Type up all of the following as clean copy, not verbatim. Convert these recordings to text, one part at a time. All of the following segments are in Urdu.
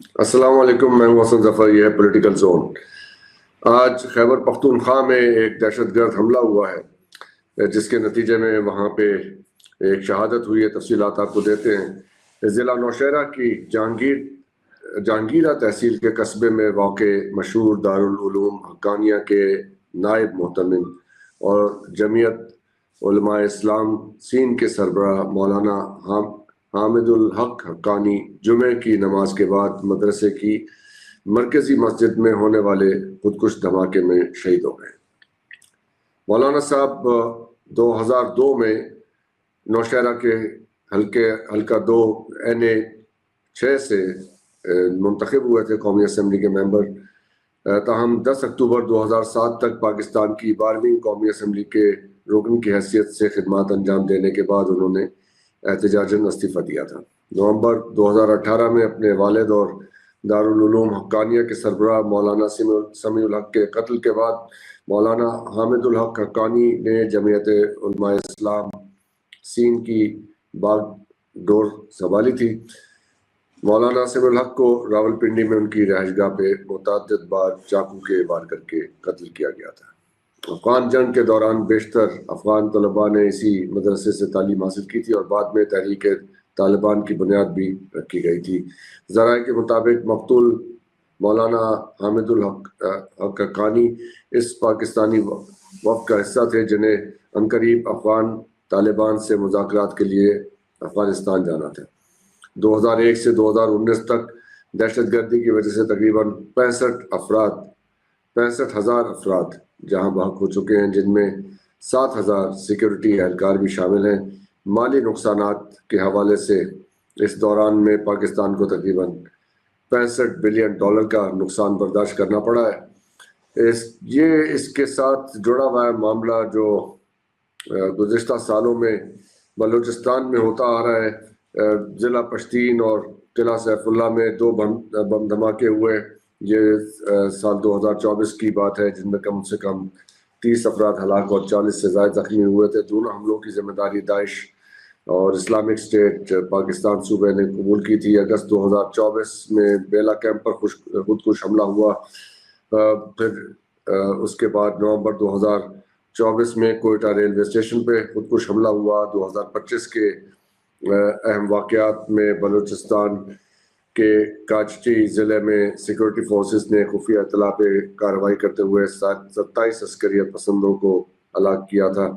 السلام علیکم، میں ہوں حسن ظفر، یہ ہے پولیٹیکل زون۔ آج خیبر پختونخوا میں ایک دہشت گرد حملہ ہوا ہے جس کے نتیجے میں وہاں پہ ایک شہادت ہوئی ہے۔ تفصیلات آپ کو دیتے ہیں۔ ضلع نوشہرہ کی جہانگیرہ تحصیل کے قصبے میں واقع مشہور دارالعلوم حقانیہ کے نائب محتمم اور جمعیت علماء اسلام سین کے سربراہ مولانا حامد الحق حقانی جمعے کی نماز کے بعد مدرسے کی مرکزی مسجد میں ہونے والے خودکش دھماکے میں شہید ہو گئے۔ مولانا صاحب 2002 میں نوشہرہ کے حلقہ 2 NA 6 سے منتخب ہوئے تھے قومی اسمبلی کے ممبر۔ تاہم 10 اکتوبر 2007 تک پاکستان کی 12ویں قومی اسمبلی کے رکن کی حیثیت سے خدمات انجام دینے کے بعد انہوں نے احتجاجاً استعفیٰ دیا تھا۔ نومبر 2018 میں اپنے والد اور دارالعلوم حقانیہ کے سربراہ مولانا سمیع الحق کے قتل کے بعد مولانا حامد الحق حقانی نے جمعیت علماء اسلام سین کی باغ ڈور سنبھالی تھی۔ مولانا سمیع الحق کو راولپنڈی میں ان کی رہائش گاہ پہ متعدد بار چاقو کے وار کر کے قتل کیا گیا تھا۔ افغان جنگ کے دوران بیشتر افغان طلباء نے اسی مدرسے سے تعلیم حاصل کی تھی اور بعد میں تحریک طالبان کی بنیاد بھی رکھی گئی تھی۔ ذرائع کے مطابق مقتول مولانا حامد الحق حقانی اس پاکستانی وفد کا حصہ تھے جنہیں عنقریب افغان طالبان سے مذاکرات کے لیے افغانستان جانا تھا۔ 2001 سے 2019 تک دہشت گردی کی وجہ سے تقریباً 65,000 افراد جہاں بحق ہو چکے ہیں، جن میں 7,000 سیکیورٹی اہلکار بھی شامل ہیں۔ مالی نقصانات کے حوالے سے اس دوران میں پاکستان کو تقریباً $65 بلین کا نقصان برداشت کرنا پڑا ہے۔ اس کے ساتھ جڑا ہوا ہے معاملہ جو گزشتہ سالوں میں بلوچستان میں ہوتا آ رہا ہے۔ ضلع پشتین اور قلعہ سیف اللہ میں 2 بم دھماکے ہوئے۔ یہ سال 2024 کی بات ہے، جن میں کم سے کم 30 افراد ہلاک اور 40 سے زائد زخمی ہوئے تھے۔ دونوں حملوں کی ذمہ داری داعش اور اسلامک اسٹیٹ پاکستان صوبے نے قبول کی تھی۔ اگست 2024 میں بیلا کیمپ پر خودکش حملہ ہوا۔ پھر اس کے بعد نومبر 2024 میں کوئٹہ ریلوے اسٹیشن پہ خودکش حملہ ہوا۔ 2025 کے اہم واقعات میں بلوچستان کے کاچٹی ضلع میں سیکورٹی فورسز نے خفیہ اطلاع پہ کارروائی کرتے ہوئے 27 عسکریت پسندوں کو ہلاک کیا تھا۔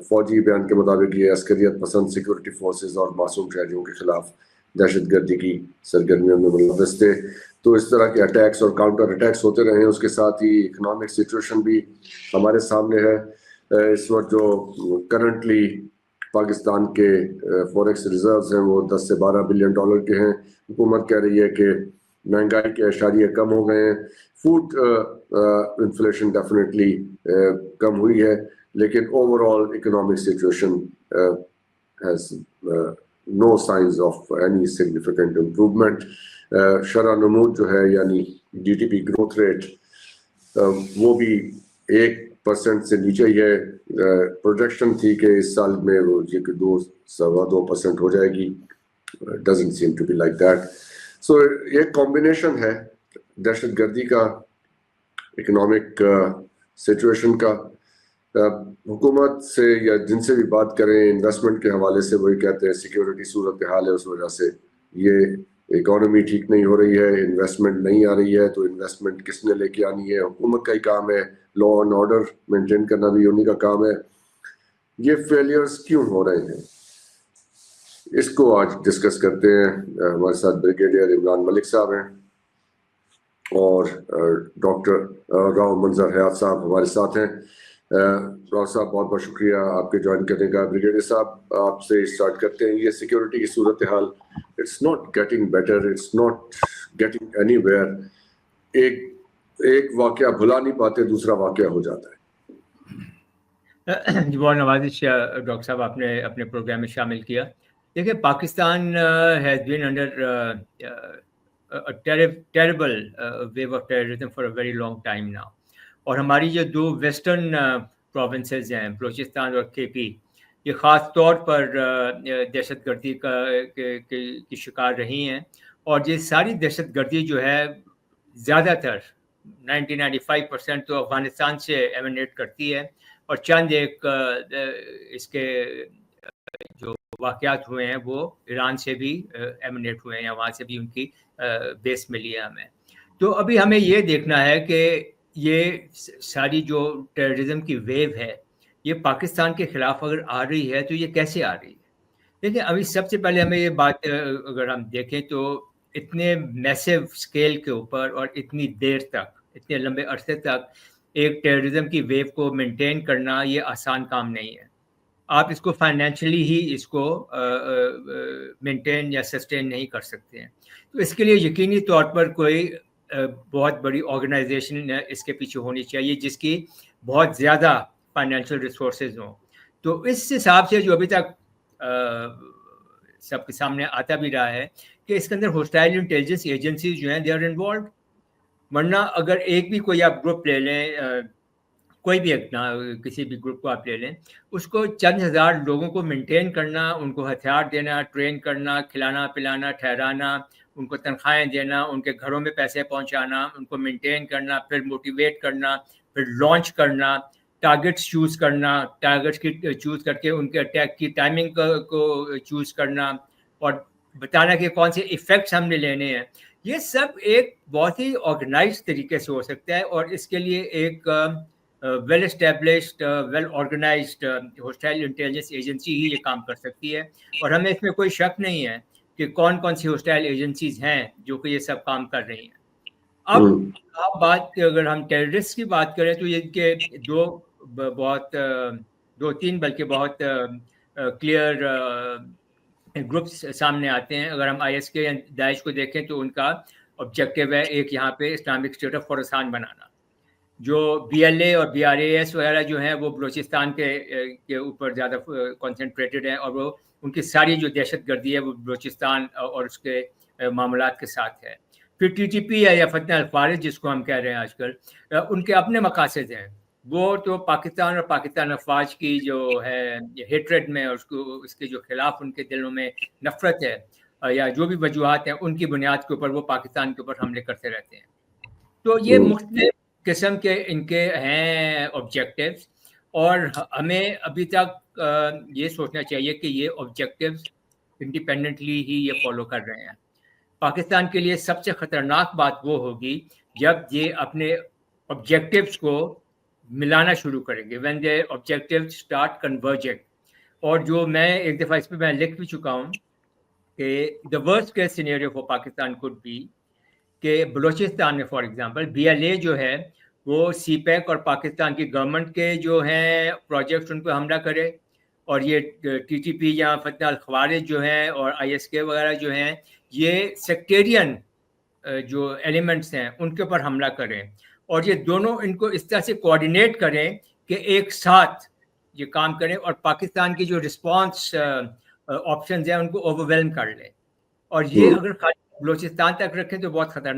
فوجی بیان کے مطابق یہ عسکریت پسند سیکورٹی فورسز اور معصوم شہریوں کے خلاف دہشت گردی کی سرگرمیوں میں ملوث تھے۔ تو اس طرح کے اٹیکس اور کاؤنٹر اٹیکس ہوتے رہے ہیں۔ اس کے ساتھ ہی اکنامک سچویشن بھی ہمارے سامنے ہے۔ اس وقت جو کرنٹلی پاکستان کے فوریکس ریزروز ہیں وہ 10 سے 12 بلین ڈالر کے ہیں۔ حکومت کہہ رہی ہے کہ مہنگائی کے اشاریے کم ہو گئے ہیں۔ فوڈ انفلیشن ڈیفینیٹلی کم ہوئی ہے، لیکن over all economic situation has no signs of any significant improvement. شرح نمود جو ہے یعنی GDP گروتھ ریٹ وہ بھی 1% سے نیچے ہی ہے۔ پروجیکشن تھی کہ اس سال میں وہ یہ کہ 2.25% ہو جائے گی۔ doesn't seem to be like that. So ایک کمبینیشن ہے دہشت گردی کا، اکنامک سچویشن کا۔ حکومت سے یا جن سے بھی بات کریں انویسٹمنٹ کے حوالے سے وہی کہتے ہیں سیکیورٹی صورتحال ہے، اس وجہ سے یہ اکانومی ٹھیک نہیں ہو رہی ہے، انویسٹمنٹ نہیں آ رہی ہے۔ تو انویسٹمنٹ کس نے لے کے آنی ہے؟ حکومت کا ہی کام ہے۔ لا اینڈ آرڈر مینٹین کرنا بھی انہی کا کام ہے۔ یہ فیلیئرز کیوں ہو رہے ہیں، اس کو آج ڈسکس کرتے ہیں۔ ہمارے ساتھ بریگیڈیئر عمران ملک صاحب ہیں اور ڈاکٹر راؤ منظر حیات صاحب ہمارے ساتھ ہیں۔ راؤ صاحب بہت بہت شکریہ آپ کے جوائن کرنے کا۔ بریگیڈیئر صاحب آپ سے اسٹارٹ کرتے ہیں۔ یہ سیکیورٹی کی صورتحال it's not getting better, it's not getting anywhere. ایک واقعہ بھلا نہیں پاتے، دوسرا واقعہ ہو جاتا ہے۔ جی بہت نوازش ڈاکٹر صاحب آپ نے اپنے پروگرام میں شامل کیا۔ دیکھیں Pakistan has been under terrible wave of terrorism for a very long time now, اور ہماری جو 2 ویسٹرن پروونسز ہیں بلوچستان اور KP، یہ خاص طور پر دہشت گردی کی شکار رہی ہیں، اور یہ ساری دہشت گردی جو ہے زیادہ تر 95% تو افغانستان سے ایمنیٹ کرتی ہے اور چند ایک اس کے جو واقعات ہوئے ہیں وہ ایران سے بھی ایمنیٹ ہوئے ہیں یا وہاں سے بھی ان کی بیس ملی ہے ہمیں. تو ابھی ہمیں یہ دیکھنا ہے کہ یہ ساری جو ٹیررزم کی ویو ہے یہ پاکستان کے خلاف اگر آ رہی ہے تو یہ کیسے آ رہی ہے. دیکھیں ابھی سب سے پہلے ہمیں یہ بات اگر ہم دیکھیں تو اتنے میسو اسکیل کے اوپر اور اتنی دیر تک اتنے لمبے عرصے تک ایک ٹیررزم کی ویو کو مینٹین کرنا یہ آسان کام نہیں ہے. آپ اس کو فائنینشلی ہی اس کو مینٹین یا سسٹین نہیں کر سکتے ہیں. تو اس کے لیے یقینی طور پر کوئی بہت بڑی آرگنائزیشن اس کے پیچھے ہونی چاہیے جس کی بہت زیادہ فائنینشیل ریسورسز ہوں. تو اس حساب سے جو ابھی تک سب کے سامنے آتا بھی رہا ہے کہ اس کے اندر ہوسٹائل انٹیلیجنس ایجنسیز جو ہیں دے آر انوالوڈ. ورنہ اگر ایک بھی کوئی آپ گروپ لے لیں کوئی بھی کسی بھی گروپ کو آپ لے لیں اس کو چند ہزار لوگوں کو مینٹین کرنا, ان کو ہتھیار دینا, ٹرین کرنا, کھلانا پلانا, ٹھہرانا, ان کو تنخواہیں دینا, ان کے گھروں میں پیسے پہنچانا, ان کو مینٹین کرنا, پھر موٹیویٹ کرنا, پھر لانچ کرنا, ٹارگیٹس چوز کرنا, ٹارگیٹس کی چوز کر کے ان کے اٹیک کی ٹائمنگ کو چوز کرنا اور بتانا کہ کون سے ایفیکٹس ہم نے لینے ہیں. یہ سب ایک بہت ہی آرگنائزڈ طریقے سے ہو سکتا ہے اور اس کے لیے ایک well established well organised hostile intelligence agency ہی یہ کام کر سکتی ہے. اور ہمیں اس میں کوئی شک نہیں ہے کہ کون کون سی ہوسٹائل ایجنسیز ہیں جو کہ یہ سب کام کر رہی ہیں. اب آپ بات اگر ہم ٹیررسٹ کی بات کریں تو یہ کہ دو تین بلکہ بہت کلیئر گروپس سامنے آتے ہیں. اگر ہم آئی ایس کے یا داعش کو دیکھیں تو ان کا آبجیکٹیو ہے ایک یہاں پہ اسلامک اسٹیٹ آف خراسان بنانا. جو بی ایل اے اور بی آر اے ایس وغیرہ جو ہیں وہ بلوچستان کے اوپر زیادہ کنسنٹریٹڈ ہیں اور وہ ان کی ساری جو دہشت گردی ہے وہ بلوچستان اور اس کے معاملات کے ساتھ ہے. پھر ٹی ٹی پی ہے یا فتح الفارج جس کو ہم کہہ رہے ہیں آج کل, ان کے اپنے مقاصد ہیں. وہ تو پاکستان اور پاکستان افواج کی جو ہے ہیٹریڈ میں اور اس کے جو خلاف ان کے دلوں میں نفرت ہے یا جو بھی وجوہات ہیں ان کی بنیاد کے اوپر وہ پاکستان کے اوپر حملے کرتے رہتے ہیں. تو یہ مختلف قسم کے ان کے ہیں آبجیکٹیوز اور ہمیں ابھی تک یہ سوچنا چاہیے کہ یہ آبجیکٹیوز انڈیپینڈنٹلی ہی یہ فالو کر رہے ہیں. پاکستان کے لیے سب سے خطرناک بات وہ ہوگی جب یہ اپنے آبجیکٹیوز کو ملانا شروع کریں گے, when their objectives start converging. اور جو میں ایک دفعہ اس پہ میں لکھ بھی چکا ہوں کہ the worst case scenario for Pakistan could be کہ بلوچستان میں for example B L A جو ہے وہ سی پیک اور پاکستان کی گورنمنٹ کے جو ہیں پروجیکٹس ان پہ حملہ کرے اور یہ ٹی ٹی پی یا فتح الخوارج جو ہیں اور آئی ایس کے وغیرہ جو ہیں یہ سیکٹیرین جو ایلیمنٹس ہیں ان کے اوپر حملہ کریں اور یہ دونوں ان کو اس طرح سے کوآرڈینیٹ کریں کہ ایک ساتھ یہ کام کریں اور پاکستان کی جو رسپانس آپشنز ہیں ان کو اوور ویلم کر لیں. اور یہ اگر خالی بلوچستان تک رکھیں تو بہت خطرناک